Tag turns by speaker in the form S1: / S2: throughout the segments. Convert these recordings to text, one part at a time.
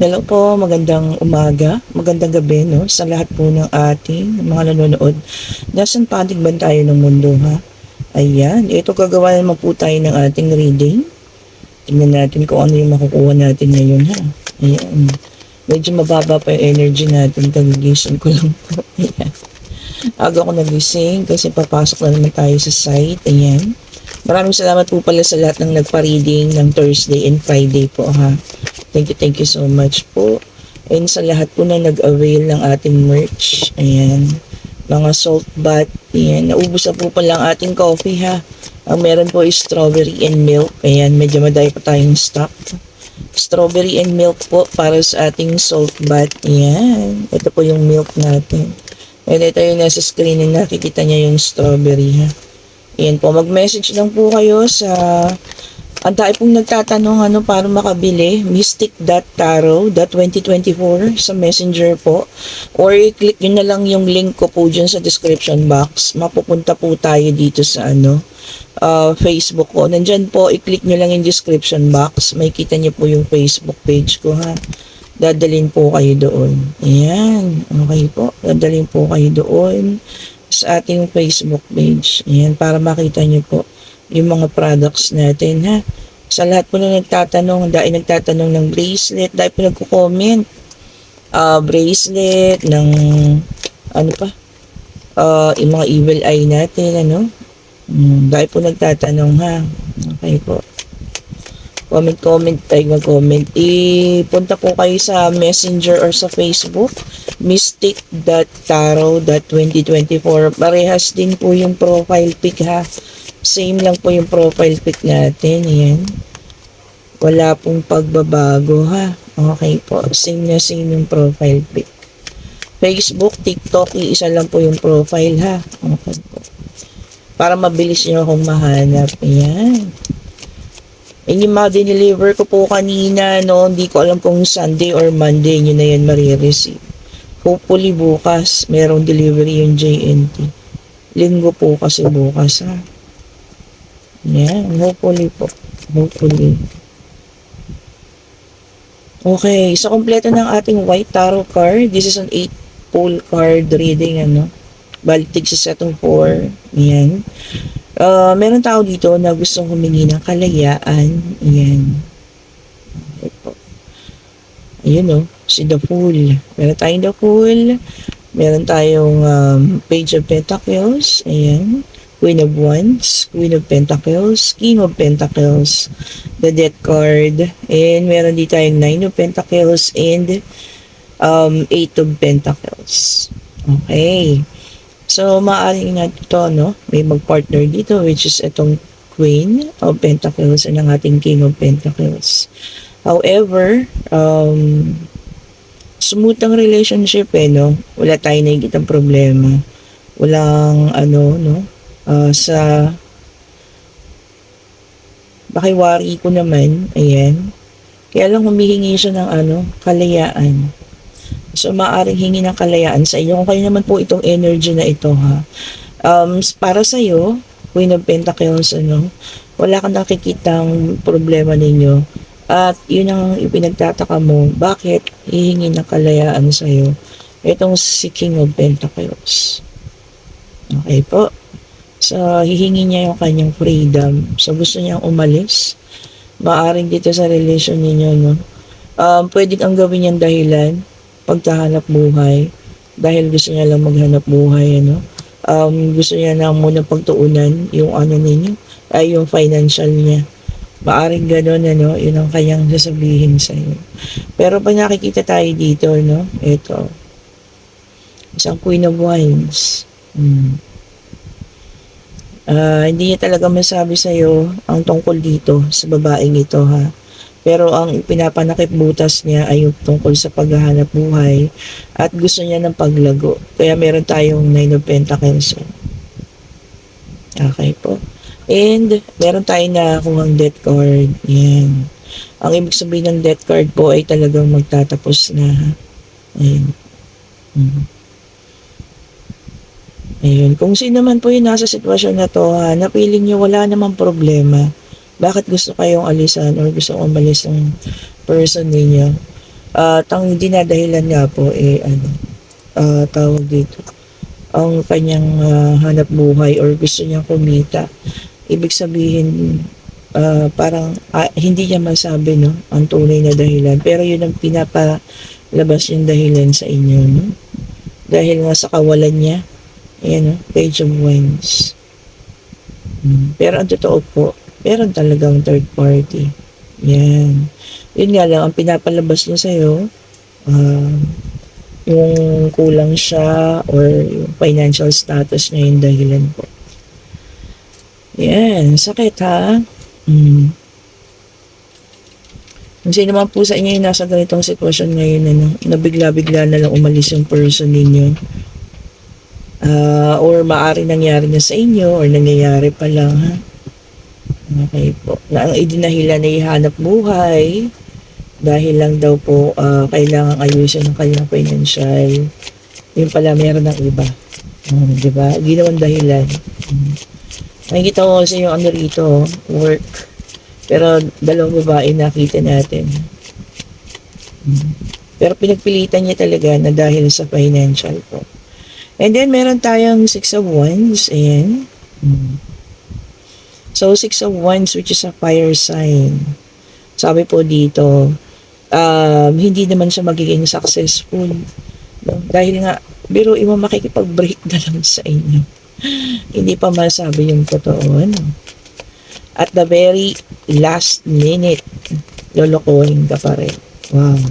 S1: Hello po, magandang umaga, magandang gabi no, sa lahat po ng ating mga nanonood. Nasaan panig ba tayo ng mundo ha? Ayan, ito gagawa naman po tayo ng ating reading. Tingnan natin kung ano yung makukuha natin ngayon ha. Ayan, medyo mababa pa yung energy natin, kagigising ko lang po. Ayan. Aga ko nagising kasi papasok na naman tayo sa site. Ayan. Maraming salamat po pala sa lahat ng nagpa-reading ng Thursday and Friday po ha. Thank you so much po. And sa lahat po na nag-avail ng ating merch. Ayan. Mga salt bath. Ayan. Naubos na po pala ang ating coffee ha. Ang meron po is strawberry and milk. Ayan. Medyo madami pa tayong stock. Strawberry and milk po para sa ating salt bath. Ayan. Ito po yung milk natin. And ito yung nasa screen na nakikita niya yung strawberry ha. Ayan po. Mag-message lang po kayo sa... Ang dahil pong nagtatanong para makabili, mystic.tarot.2024 sa messenger po. Or i-click nyo na lang yung link ko po dyan sa description box. Mapupunta po tayo dito sa Facebook ko. Nandyan po, i-click nyo lang yung description box. May kita nyo po yung Facebook page ko ha. Dadalhin po kayo doon. Ayan, okay po. Dadalhin po kayo doon sa ating Facebook page. Ayan, para makita nyo po yung mga products natin ha. Sa lahat po na nagtatanong, dahil nagtatanong ng bracelet, dahil po nagko-comment, bracelet, ng yung mga evil eye natin, dahil po nagtatanong ha. Okay po. Comment, mag-comment. Ipunta po kayo sa Messenger or sa Facebook, mystic.tarot.2024. Parehas din po yung profile pic ha. Same lang po yung profile pic natin. Ayan. Wala pong pagbabago ha. Okay po. Same na same yung profile pic. Facebook, TikTok, isa lang po yung profile ha. Okay po. Para mabilis nyo akong mahanap. Ayan. And yung mga dineliver ko po kanina, hindi ko alam kung Sunday or Monday nyo na yan marireceive. Hopefully bukas, merong delivery yung JNT. Linggo po kasi bukas ha. Yan, hopefully po. Hopefully. Okay, so kompleto ng ating white tarot card. This is an 8-pole card reading, Balitig sa setong 4. Yan. Meron tao dito na gustong humingi ng kalayaan. Yan. Okay po. Ayun, si The Fool. Meron tayong The Fool. Meron tayong Page of Pentacles. Ayan. Queen of Wands, Queen of Pentacles, King of Pentacles, the Death card, and meron dito tayong 9 of Pentacles and 8 of Pentacles. Okay. So, maaaring natin ito, may mag-partner dito, which is itong Queen of Pentacles and ang ating King of Pentacles. However, smooth ang relationship, Wala tayong nakikitang problema. Walang, sa bakiwari ko naman, ayan. Kaya lang humihingi siya ng kalayaan. So, maaaring hingi ng kalayaan sa inyo. Kung kayo naman po itong energy na ito, ha. Para sa iyo, Queen of Pentacles, wala kang nakikitang problema ninyo. At yun ang ipinagtataka mo, bakit hihingi ng kalayaan sa iyo itong si King of Pentacles. Okay po. So, hihingi niya yung kanyang freedom. So, gusto niyang umalis. Maaring dito sa relation ninyo, pwede kang gawin niyang dahilan, pagtahanap buhay. Dahil gusto niya lang maghanap buhay, gusto niya na muna pagtuunan yung ninyo, ay yung financial niya. Maaring gano'n, yun ang kanyang sasabihin sa iyo. Pero pag nakikita tayo dito, ito, isang Queen of Wands. Hindi niya talaga masabi sa iyo ang tungkol dito sa babaeng ito ha. Pero ang pinapanakip butas niya ay yung tungkol sa paghahanap buhay at gusto niya ng paglago. Kaya meron tayong 9 of Pentacles. Okay po. And meron tayong nakakuhang death card. Yan. Ang ibig sabihin ng death card po ay talagang magtatapos na ha. Ayan. Ayun, kung sino man po yung nasa sitwasyon na to, napiling nyo wala namang problema. Bakit gusto kayong alisan or gusto umalis ng person ninyo? At ang dinadahilan nga po, tawag dito, ang kanyang hanap buhay or gusto niyang kumita. Ibig sabihin, parang hindi niya masabi, no, ang tunay na dahilan. Pero yun ang pinapalabas yung dahilan sa inyo, no? Dahil nga sa kawalan niya, ayan, no, Page of Wands. Pero ang totoo po, meron talagang third party. Yan. Yun nga lang, ang pinapalabas niya sa'yo, yung kulang siya or yung financial status niya yung dahilan po. Yan, sakit ha. Kung sino man po sa inyo yung nasa ganitong sitwasyon ngayon, na bigla-bigla na lang umalis yung person ninyo, or maari nangyari na sa inyo or nangyayari pa lang ha. Okay po. Na ang idinahilan na ihanap buhay dahil lang daw po kailangang ayusin ng kanyang financial. Yung pala meron ng iba. Di ba? Ginawang dahilan. Nakikita ko kasi yung ano rito, work. Pero dalawang babae nakita natin. Pero pinagpilitan niya talaga na dahil sa financial po. And then meron tayong 6 of Wands. Ayan. So 6 of Wands, which is a fire sign. Sabi po dito, hindi naman siya magiging successful. No? Dahil nga, biro mo makikipag-break na lang sa inyo. Hindi pa masabi yung totoo. Ano? At the very last minute, lolokohin ka pa rin. Wow.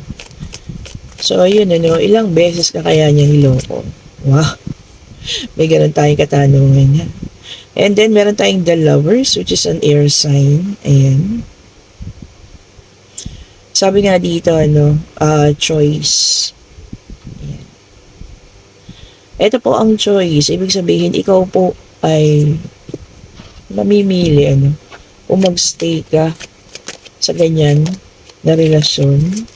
S1: So, yun, ilang beses ka kaya niya niloko? Wow. May ganun tayong katanungan. And then, meron tayong the Lovers, which is an air sign. Ayan. Sabi nga dito, choice. Ayan. Ito po ang choice. Ibig sabihin, ikaw po ay mamimili, kung magstay ka sa ganyan na relasyon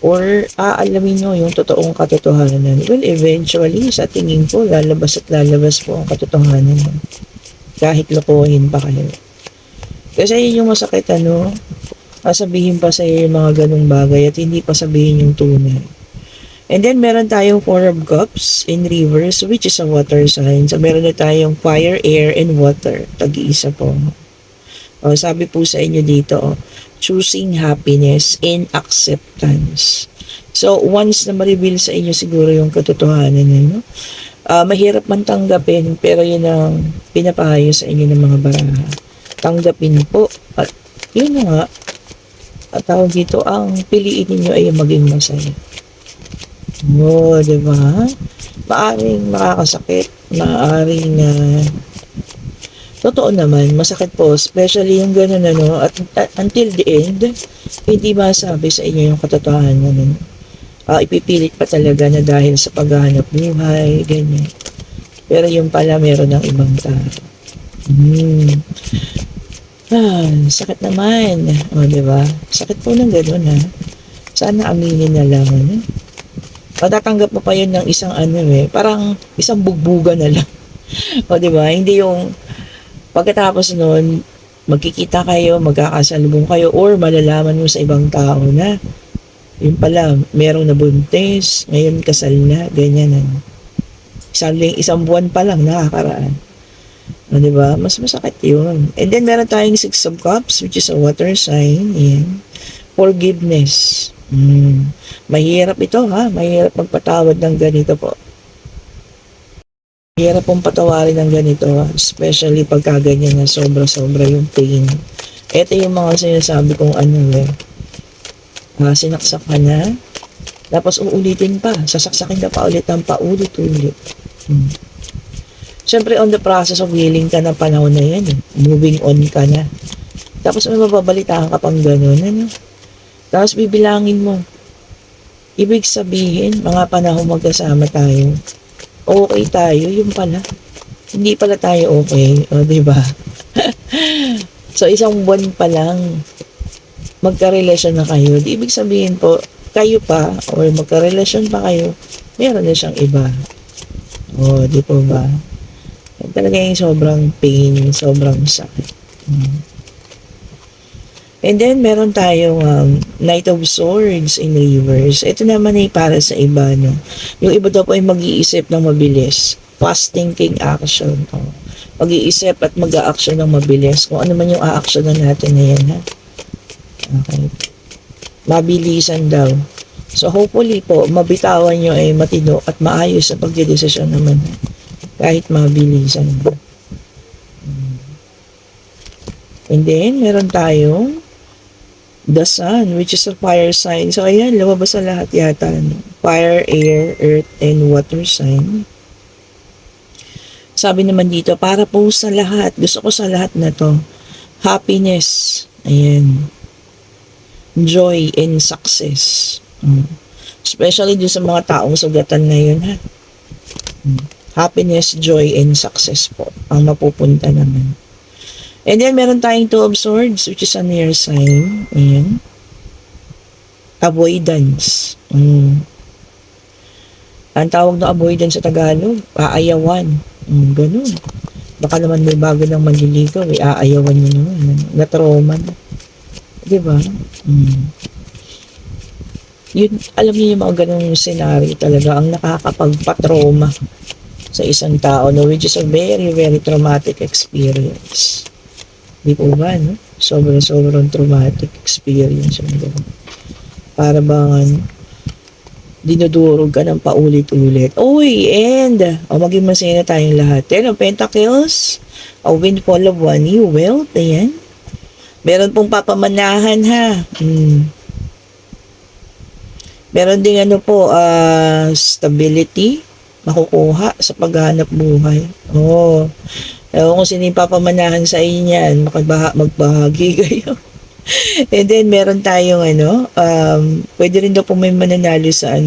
S1: or aalamin nyo yung totoong katotohanan. Well, eventually, sa tingin ko, lalabas at lalabas po ang katotohanan. Kahit lokohin pa kayo. Kasi yun yung masakit, sabihin pa sa iyo yung mga ganung bagay at hindi pa sabihin yung tunay. And then, meron tayong 4 of Cups in reverse, which is a water sign. So, meron na tayong fire, air, and water. Tag-iisa po. Sabi po sa inyo dito, choosing happiness and acceptance. So, once na ma-reveal sa inyo siguro yung katotohanan niyo, mahirap man tanggapin, pero yun ang pinapahayo sa inyo ng mga baraha. Tanggapin po. At yun nga, at tawag dito, ang piliin niyo ay maging masaya. Diba? Maaring makakasakit, maaring totoo naman, masakit po, especially yung gano'n, at until the end, hindi masabi sa inyo yung katotohanan, ipipilit pa talaga na dahil sa paghahanap buhay, ganyan. Pero yung pala, meron ng ibang tao. Sakit naman. Diba? Sakit po ng gano'n, Sana aminin na lang, Patatanggap mo pa yun ng isang parang isang bugbuga na lang. Diba? Hindi yung pagkatapos nun, magkikita kayo, magkakasalubong kayo, or malalaman mo sa ibang tao na yun pala, merong nabuntis, ngayon kasal na, ganyan. Isang buwan pa lang nakakaraan. Diba? Mas masakit yun. And then, meron tayong 6 of Cups, which is a water sign. Yan. Forgiveness. Mahirap ito, Mahirap magpatawad ng ganito po. Mahirap pong patawarin ng ganito, especially pagka ganyan na sobra-sobra yung pain. Ito yung mga sinasabi kong sinaksak ka na, tapos uulitin pa, sasaksakin ka pa ulit ng paulit-ulit. Siyempre, on the process of healing ka ng panahon na yan, moving on ka na. Tapos may mababalitaan ka pang gano'n, Tapos bibilangin mo. Ibig sabihin, mga panahon magkasama tayo, okay tayo, yung pala. Hindi pala tayo okay, diba? So, isang buwan pa lang, magkarelasyon na kayo. Ibig sabihin po, kayo pa, or magkarelasyon pa kayo, meron na siyang iba. Di po ba? Talaga yung sobrang pain, sobrang sakit. And then, meron tayong Knight of Swords in reverse. Ito naman ay para sa iba, no? Yung iba daw po ay mag-iisip ng mabilis. Fast thinking action. Oh. Mag-iisip at mag-a-action ng mabilis. Kung ano man yung a-action na natin na yan, ha? Okay. Mabilisan daw. So, hopefully po, mabitawan nyo ay matino at maayos sa pagdedesisyon naman. Ha? Kahit mabilisan. And then, meron tayong the sun, which is a fire sign. So, ayan, lumabas sa lahat yata. No? Fire, air, earth, and water sign. Sabi naman dito, para po sa lahat, gusto ko sa lahat na to, happiness, ayan, joy, and success. Especially dun sa mga taong sugatan ngayon, ha. Happiness, joy, and success po, ang mapupunta naman. And then, meron tayong Two of Swords, which is an air sign. Ayan. Avoidance. Ang tawag na avoidance sa Tagalog, aayawan. Ganun. Baka naman may bago ng manliligaw, aayawan nyo naman. Na-trauma na. Diba? Yun, alam niyo yung mga ganung scenario talaga ang nakakapagpa-trauma sa isang tao, no? Which is a very, very traumatic experience. Di po ba, no? Sobrang traumatic experience yung gano'n. Para bang dinudurog ka ng paulit-ulit. Uy, and maging masaya na tayong lahat. Ten of Pentacles, a windfall of one new wealth, ayan. Meron pong papamanahan, ha. Meron ding stability, makukuha sa paghahanap buhay. Ewan kung sino yung papamanahan sa inyo yan, magbahagi kayo. And then, meron tayong pwede rin daw po may mananalo sa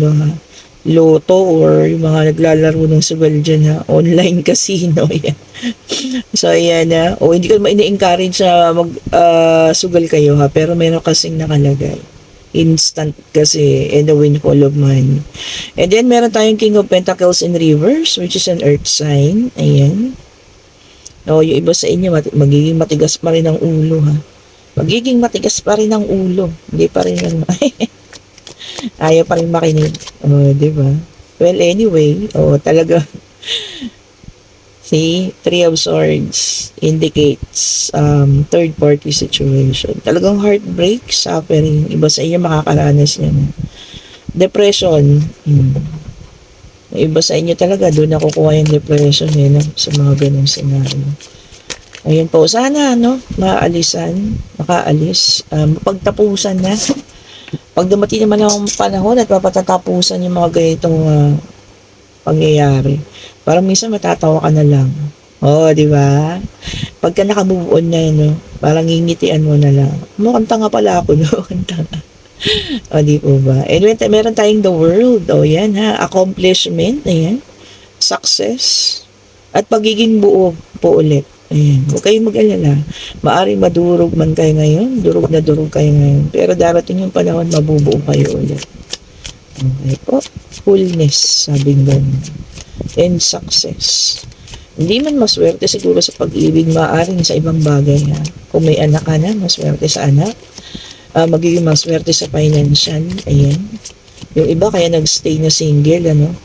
S1: loto or yung mga naglalaro ng sugal dyan, ha, online casino, yan. So, ayan, ha. Hindi ko ma-encourage sa sugal kayo, ha, pero meron kasing nakalagay. Instant kasi, and the windfall of money. And then, meron tayong King of Pentacles in reverse, which is an earth sign. Ayan. Yung iba sa inyo, magiging matigas pa rin ang ulo, ha. Magiging matigas pa rin ang ulo. Hindi pa rin ayaw pa rin makinig. Diba? Well, anyway, talaga. See, Three of Swords indicates third party situation. Talagang heartbreak, suffering. Iba sa inyo makakaranas yan. Depression. Iba sa inyo talaga, doon nakukuha yung depression sa mga ganong scenario. Ayun po, sana makaalis, mapagtapusan na. Pag dumating naman ang panahon at mapatatapusan yung mga ganitong pangyayari, parang minsan matatawa ka na lang. Di ba? Pagka naka-move on na parang ngingitian mo na lang. Mukhang tanga pala ako, no? Tanga. Di po ba? And meron tayong the world. Yan, ha. Accomplishment. Ayan. Success. At pagiging buo po ulit. Ayan. Huwag kayong mag-alala. Maaring madurog man kayo ngayon. Durog na durog kayo ngayon. Pero darating yung panahon, mabubuo kayo ulit. Okay po. Fullness, sabing ganun. And success. Hindi man maswerte siguro sa pag-ibig, maaring sa ibang bagay, ha. Kung may anak ka na, maswerte sa anak. Magiging maswerte sa financial. Ayan. Yung iba kaya nagstay na single,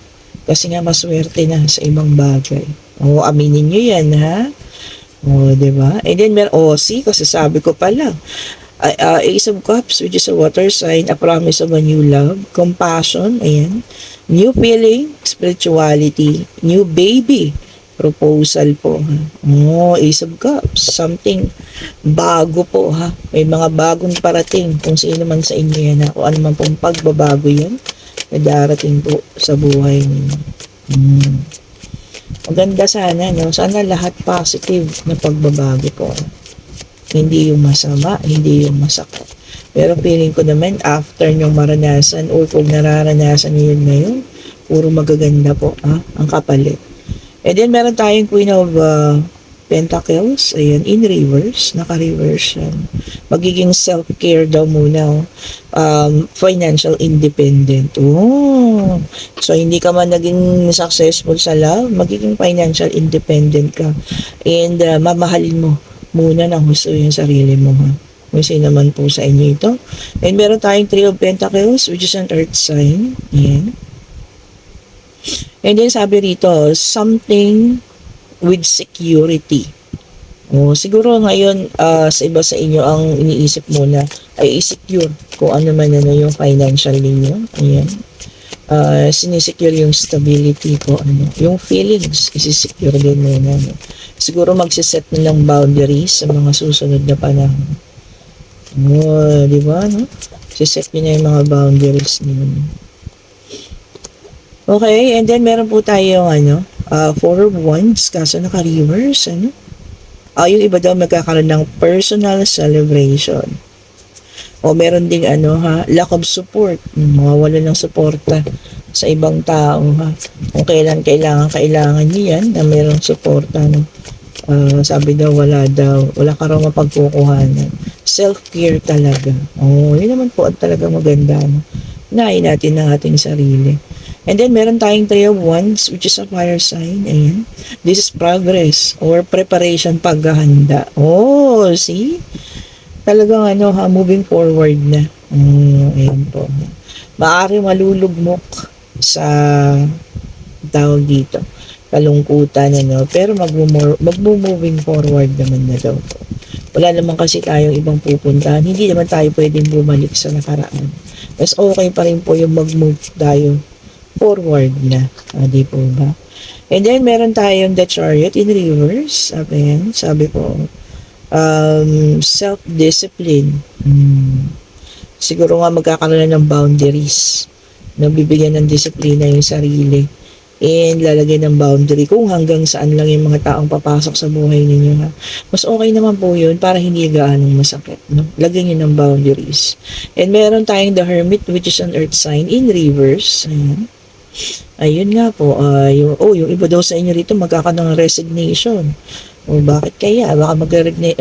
S1: kasi nga maswerte na sa ibang bagay. Aminin nyo yan, ha. Diba? And then, see, kasi sabi ko pala, Ace of Cups, which is a water sign, a promise of a new love, compassion, ayan, new feeling, spirituality, new baby, proposal po, ha. Ace of Cups, something bago po, ha. May mga bagong parating kung sino man sa inyo yan, ha. Kung ano man pong pagbabago yan na darating po sa buhay ninyo. Maganda sana, sana lahat positive na pagbabago po. Hindi yung masama, hindi yung masakit. Pero feeling ko naman, after nyong maranasan or kung nararanasan nyo yun ngayon, puro magaganda po, ang kapalit. And then, meron tayong Queen of Pentacles, ayan, in reverse, naka-reverse yan. Magiging self-care daw muna, financial independent. So, hindi ka man naging successful sa love, magiging financial independent ka. And, mamahalin mo muna ng gusto yung sarili mo, ha. Kung sino naman po sa inyo ito. And meron tayong Three of Pentacles, which is an earth sign. Ayan. And then sabi rito, something with security. O, siguro ngayon sa iba sa inyo ang iniisip muna ay i-secure kung ano man yung financial ninyo. Ayan. Sinisecure yung stability ko, yung feelings, isi-secure din muna. No? Siguro magsiset na ng boundaries sa mga susunod na panahon. Di ba, no? Siset nyo na yung mga boundaries niyo. Okay, and then meron po tayong Four of Wands, kaso naka-reverse, yung iba daw magkakaroon ng personal celebration. O meron ding lack of support, mawawala ng suporta sa ibang tao, ha. Kung kailan kailangan niyo yan na merong suporta, no? Sabi daw wala ka raw mapagkukuhanan. Self-care talaga. Yun naman po at talaga maganda, no? Unahin natin ang ating sarili. And then meron tayong Three of Wands, which is a fire sign. Ayan. This is progress or preparation, paghahanda. See? Talagang moving forward na. Ayan po. Maaari malulugmok sa tawag dito, kalungkutan, pero magmo-moving forward naman na daw po. Wala naman kasi tayong ibang pupuntahan. Hindi naman tayo pwedeng bumalik sa nakaraan. Mas okay pa rin po yung mag-move tayo forward na. Di po ba? And then, meron tayong the Chariot in reverse. Sabi po, self-discipline. Siguro nga magkakaroon na ng boundaries. Bibigyan ng disiplina yung sarili. And lalagay ng boundary kung hanggang saan lang yung mga taong papasok sa buhay ninyo. Ha? Mas okay naman po yun para hindi gaanong masakit. No? Lagyan nyo ng boundaries. And meron tayong the Hermit, which is an earth sign in reverse. Ayun nga po. Yung iba daw sa inyo rito magkakaroon ng resignation. Bakit kaya? Baka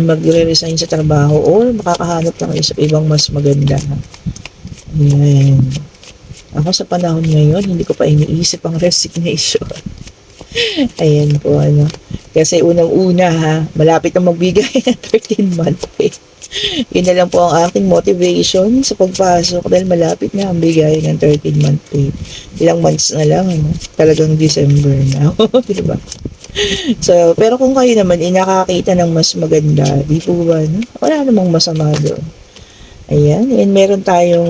S1: magre-resign sa trabaho or makakahanap lang sa ibang mas maganda. Ayan. Ako sa panahon ngayon, hindi ko pa iniisip ang resignation. Ayan po, Kasi unang-una, malapit na magbigay ng 13-month pay. Yun na lang po ang aking motivation sa pagpasok dahil malapit na ang bigay ng 13-month pay. Ilang months na lang, Talagang December na. Diba? So, pero kung kayo naman nakakita ng mas maganda, di po ba, wala namang masama doon. Ayan, and meron tayong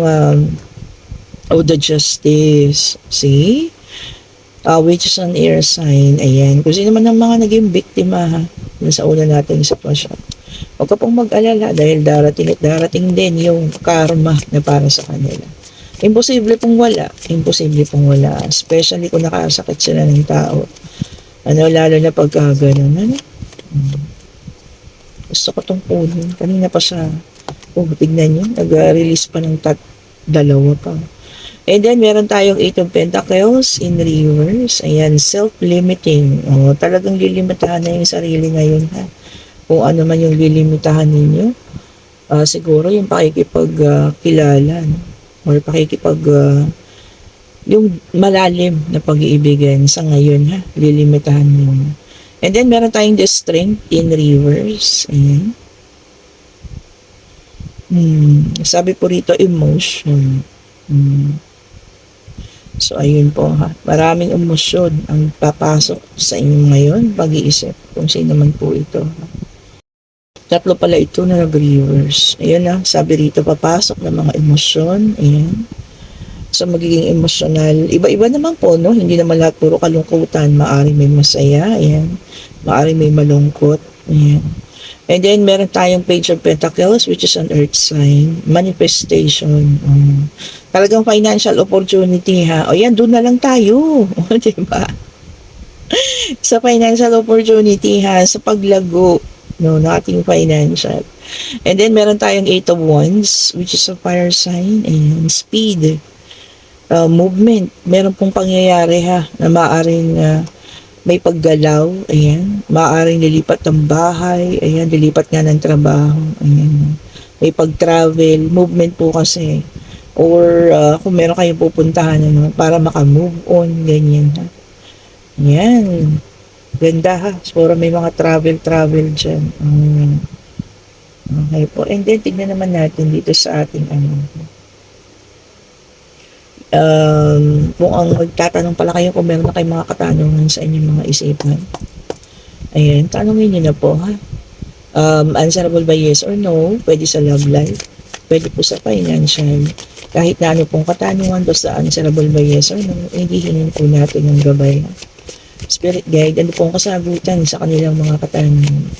S1: the Justice. See? Which is an air sign. Ayan. Kung sino man ang mga naging biktima, sa una nating sitwasyon. Huwag ka pong mag-alala dahil darating din yung karma na para sa kanila. Imposible pong wala. Especially kung nakasakit sila ng tao. Lalo na pagka ganun. Gusto ko tong punin. Kanina pa siya. Tignan nyo. Nag-release pa ng dalawa pa. And then, meron tayong Eight of Pentacles in reverse. Ayan, self-limiting. Talagang lilimitahan na yung sarili ngayon, ha. Kung ano man yung lilimitahan ninyo. Siguro yung pakikipagkilala, or yung malalim na pag-iibigan sa ngayon, ha. Lilimitahan ninyo. And then, meron tayong the Strength in reverse. Ayan. Sabi po rito, emotion. So, ayun po, ha. Maraming emosyon ang papasok sa inyo ngayon, pag-iisip kung sino man po ito. Tatlo pala ito na nag-reverse. Ayun, sabi rito, papasok ng mga emosyon. Ayan. So, magiging emosyonal. Iba-iba naman po, no? Hindi naman lahat puro kalungkutan. Maaring may masaya. Ayan. Maaring may malungkot. Ayan. And then, meron tayong Page of Pentacles, which is an earth sign. Manifestation. Talagang financial opportunity, ha? Yan, doon na lang tayo. Diba? Sa financial opportunity, ha? Sa paglago, ng ating financial. And then, meron tayong Eight of Wands, which is a fire sign. And speed. Movement. Meron pong pangyayari, ha? Na maaaring may paggalaw, ayan, maaaring lilipat ng bahay, ayan, lilipat nga ng trabaho, ayan, may pag-travel, movement po kasi, or kung meron kayong pupuntahan, para maka-move on, ganyan, ha, ayan, ganda, ha, siguro may mga travel dyan, Okay po. And then, tignan naman natin dito sa ating kung ang magtatanong pala kayo kung meron na kayong mga katanungan sa inyong mga isipan. Ayan, tanongin niyo na po ha. Answerable by yes or no, pwede sa love life, pwede po sa financial, kahit na ano pong katanungan, basta answerable by yes or no, hindi hingin po natin ng gabay. Spirit guide, ano pong kasagutan sa kanilang mga katanungan?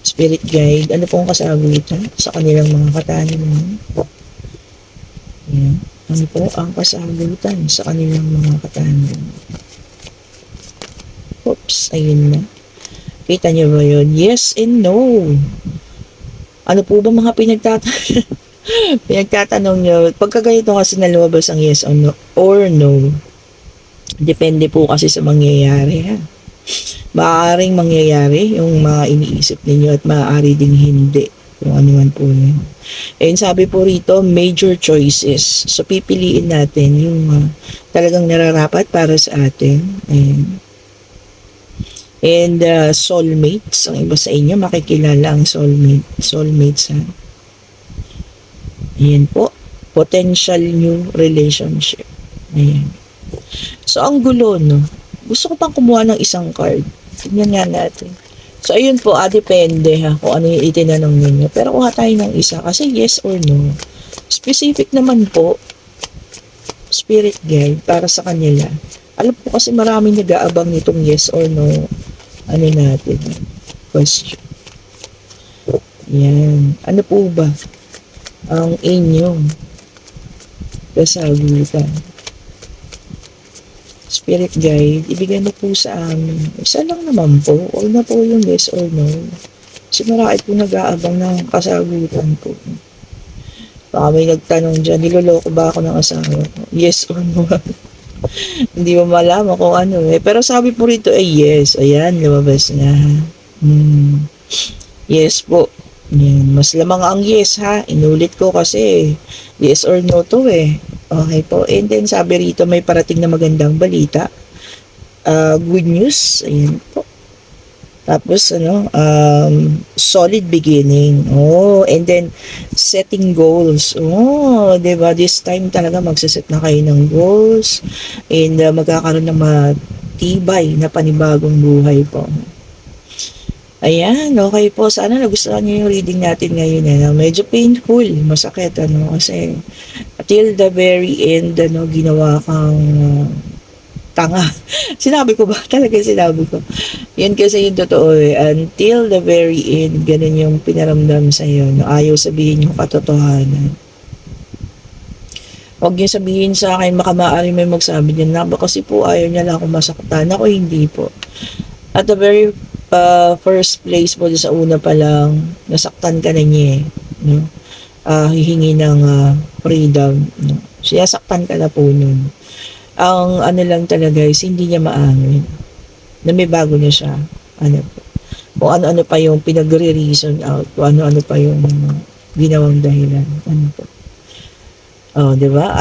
S1: Spirit guide, ano pong kasagutan sa kanilang mga katanungan? Ayan. Ano po ang kasagutan sa kanilang mga katanungan? Oops, ayun na. Kita niyo ba yun? Yes and no. Ano po ba mga pinagtatanong nyo? Pagka ganito kasi na lumabas ang yes or no, depende po kasi sa mangyayari ha. Maaaring mangyayari yung mga iniisip ninyo at maaari ding hindi. Kung ano man po yun. And sabi po rito, major choices. So pipiliin natin yung talagang nararapat para sa atin. Ayan. And soulmates, ang iba sa inyo makikilala ang soulmates ha. Ayan po, potential new relationship. Ayan. So ang gulo no, gusto ko pang kumuha ng isang card. Tingnan nga natin. So ayun po, depende ha kung ano yung itinanong ninyo. Pero kuha tayo ng isa kasi yes or no. Specific naman po, spirit guide para sa kanila. Alam po kasi maraming nag-aabang nitong yes or no ano natin, question. Yan. Ano po ba ang inyong kasagutan? Spirit guide, ibigay mo po sa amin. Isa lang naman po. O na po yung yes or no. Kasi marami po nag-aabang ng kasagutan po. Baka may nagtanong dyan, niloloko ba ako ng asawa ko? Yes or no? Hindi mo malaman kung ano eh. Pero sabi po rito ay yes. Ayan, lumabas na. Yes po. Yan. Mas lamang ang yes ha. Inulit ko kasi yes or no to eh. Okay po. And then sabi rito may parating na magandang balita. Good news. Ayan po. Tapos solid beginning. Oh, and then setting goals. Oh, 'di ba? This time talaga magse-set na kayo ng goals and magkakaroon ng matibay na panibagong buhay po. Ayan, okay po. Sana nagustuhan niyo yung reading natin ngayon. Medyo painful, masakit kasi till the very end ginawa kang tanga. Sinabi ko ba? Talaga sinabi ko. Yan kasi yung totoo eh. Until the very end, ganun yung pinaramdam sa iyo. Ayaw sabihin yung katotohanan. Huwag niyo sabihin sa akin, makamaaari may magsabi niyan na kasi po ayaw niya lang akong masaktan. Ako hindi po. At the very first place po sa una pa lang, nasaktan ka na niya eh. No? Hihingi ng freedom. No? Sinasaktan ka na po nun. Ang ano lang talaga is hindi niya maamin na may bago na siya. Ano po. Kung ano-ano pa yung pinagre-reason out. Kung ano-ano pa yung ginawang dahilan. Ano po. Oh, 'di ba?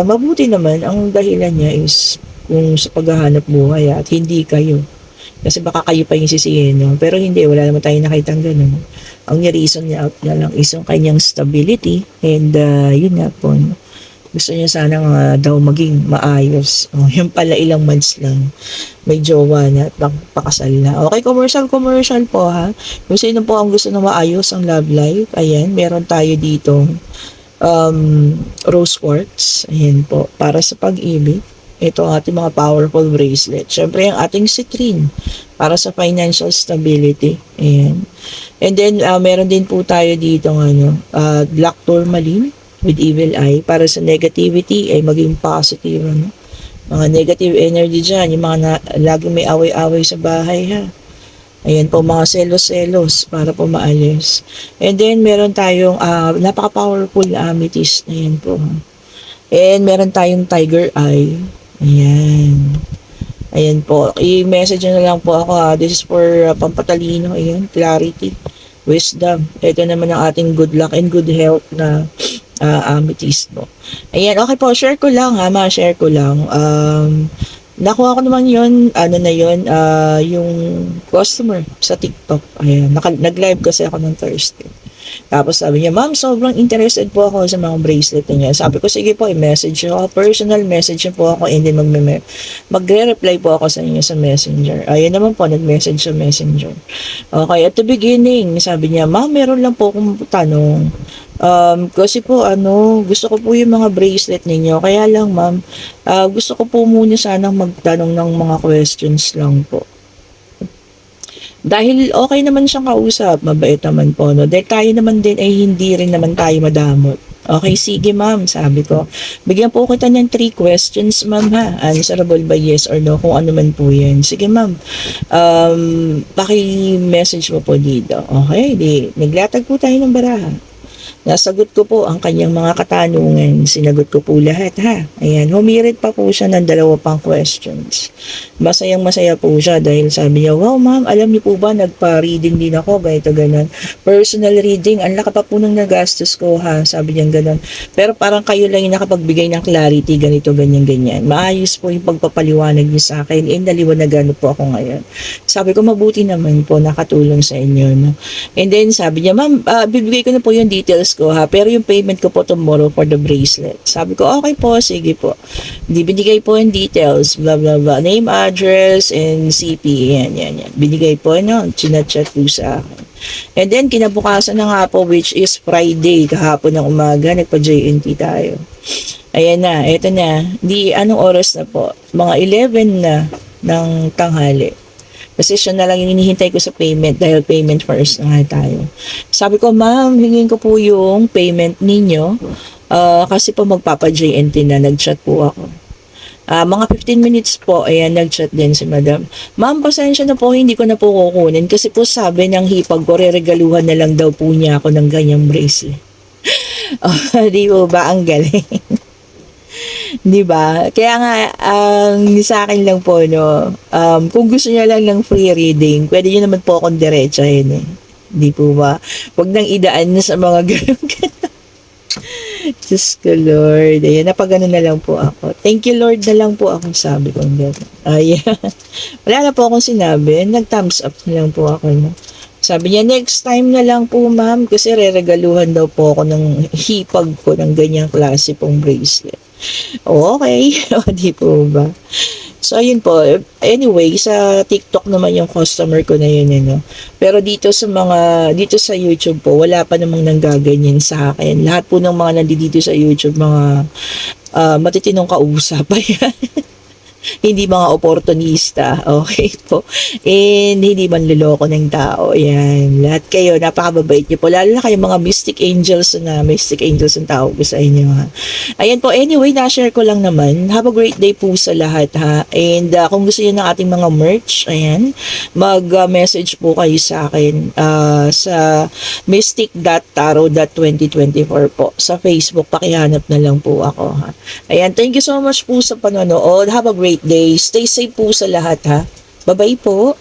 S1: Mabuti naman ang dahilan niya is kung sa paghahanap buhay at hindi kayo. Kasi baka kayo pa yung sisihin, no? Pero hindi, wala naman tayong nakitang ganun. Ang reason niya out na lang is yung kanyang stability and yun nga po, no? Gusto niya sana daw maging maayos. Oh, yun pala ilang months lang. May jowa na at pakasal na. Okay, commercial po ha. Kung sino po ang gusto na maayos ang love life, ayan, meron tayo dito rose quartz. Ayan po, para sa pag-ibig. Ito ang ating mga powerful bracelet. Siyempre, ang ating citrine para sa financial stability. Ayan. And then, meron din po tayo dito black tourmaline with evil eye para sa negativity ay maging positive. Mga negative energy dyan, yung mga laging may away-away sa bahay ha. Ayan po, mga selos-selos para po maalis. And then, meron tayong napaka-powerful na amethyst. Ayan po. And meron tayong tiger eye. Ayan. Ayan po. I-message na lang po ako ha. This is for pampatalino. Ayan, clarity, wisdom. Ito naman ang ating good luck and good health na amethyst po. Ayan, okay po. Share ko lang ha. Ma-share ko lang. Nakuha ko naman yun, yung customer sa TikTok. Ayan, nag-live kasi ako ng Thursday. Tapos sabi niya, ma'am, sobrang interested po ako sa mga bracelet niya. Sabi ko, sige po, i-message niyo ako. Personal message niyo po ako and then magre-reply po ako sa inyo sa messenger. Ayun naman po, nag-message sa messenger. Okay, at the beginning, sabi niya, ma'am, meron lang po akong tanong. Kasi po, gusto ko po yung mga bracelet ninyo. Kaya lang, ma'am, gusto ko po muna sanang magtanong ng mga questions lang po. Dahil okay naman siyang kausap, mabait naman po, no? Dahil tayo naman din ay hindi rin naman tayo madamot. Okay, sige ma'am, sabi ko. Bigyan po kita ng 3 questions, ma'am ha. Answerable by yes or no, kung ano man po yan. Sige ma'am, paki-message mo po dito. Okay, naglatag po tayo ng baraha. Nasagot ko po ang kanyang mga katanungan. Sinagot ko po lahat ha. Ayan, humirit pa po siya ng 2 pang questions. Masayang masaya po siya dahil sabi niya, wow ma'am, alam niyo po ba, nagpa-reading din ako, ganito ganon. Personal reading, ang laki pa po nung nagastos ko ha, sabi niya ganon. Pero parang kayo lang yung nakapagbigay ng clarity, ganito, ganyan, ganyan. Maayos po yung pagpapaliwanag niyo sa akin, naliwanagan po ako ngayon. Sabi ko, mabuti naman po, nakatulong sa inyo. No? And then sabi niya, ma'am, bibigay ko na po yung details ko ha, pero yung payment ko po tomorrow for the bracelet. Sabi ko, okay po, sige po. Di binigay po yung details, blah blah blah, name, address, and CP, yan. Binigay po, no, chinachat po sa akin. And then, kinabukasan na nga po, which is Friday, kahapon ng umaga, nagpa-JNT tayo. Ayan na, eto na. Anong oras na po? Mga 11 na ng tanghali. Kasi siya na lang yung hinihintay ko sa payment dahil payment first na nga tayo. Sabi ko, ma'am, hingin ko po yung payment ninyo kasi po magpapa-JNT na, nag-chat po ako. Mga 15 minutes po, ayan, nag-chat din si madam. Ma'am, pasensya na po, hindi ko na po kukunin kasi po sabi ng hipag ko, regaluhan na lang daw po niya ako ng ganyang bracelet. Di po ba, ang galing? 'Di ba? Kaya nga sa akin lang po no, kung gusto niya lang ng free reading, pwede niyo naman po akong diretsahin eh. 'Di po ba? Huwag nang idaan sa mga ganun. Diyos ko Lord. Ayan, napagano na lang po ako. Thank you Lord na lang po ako, sabi ko. Ayan. Wala na po akong sinabi. Nag-thumbs up na lang po ako. No? Sabi niya, next time na lang po ma'am kasi reregaluhan daw po ako ng hipag ko ng ganyang klase pong bracelet. Okay, o di po ba? So, ayun po. Anyway, sa TikTok naman yung customer ko na yun, no? Pero dito sa YouTube po, wala pa namang nanggaganyan sa akin. Lahat po ng mga nandito sa YouTube, mga matitinong kausap. Ayan. Hindi mga oportunista, okay po. And hindi manloloko ng tao. Yan. Lahat kayo, napakababait niyo po. Lalo na kayo mga mystic angels ang tawag ko sa inyo ha. Ayan po, anyway, na-share ko lang naman. Have a great day po sa lahat ha. And kung gusto niyo ng ating mga merch, ayan, mag-message po kayo sa akin sa mystic.tarot.2024 po. Sa Facebook, pakihanap na lang po ako ha. Ayan, thank you so much po sa panonood. Have a great day. Stay safe po sa lahat ha. Bye-bye po.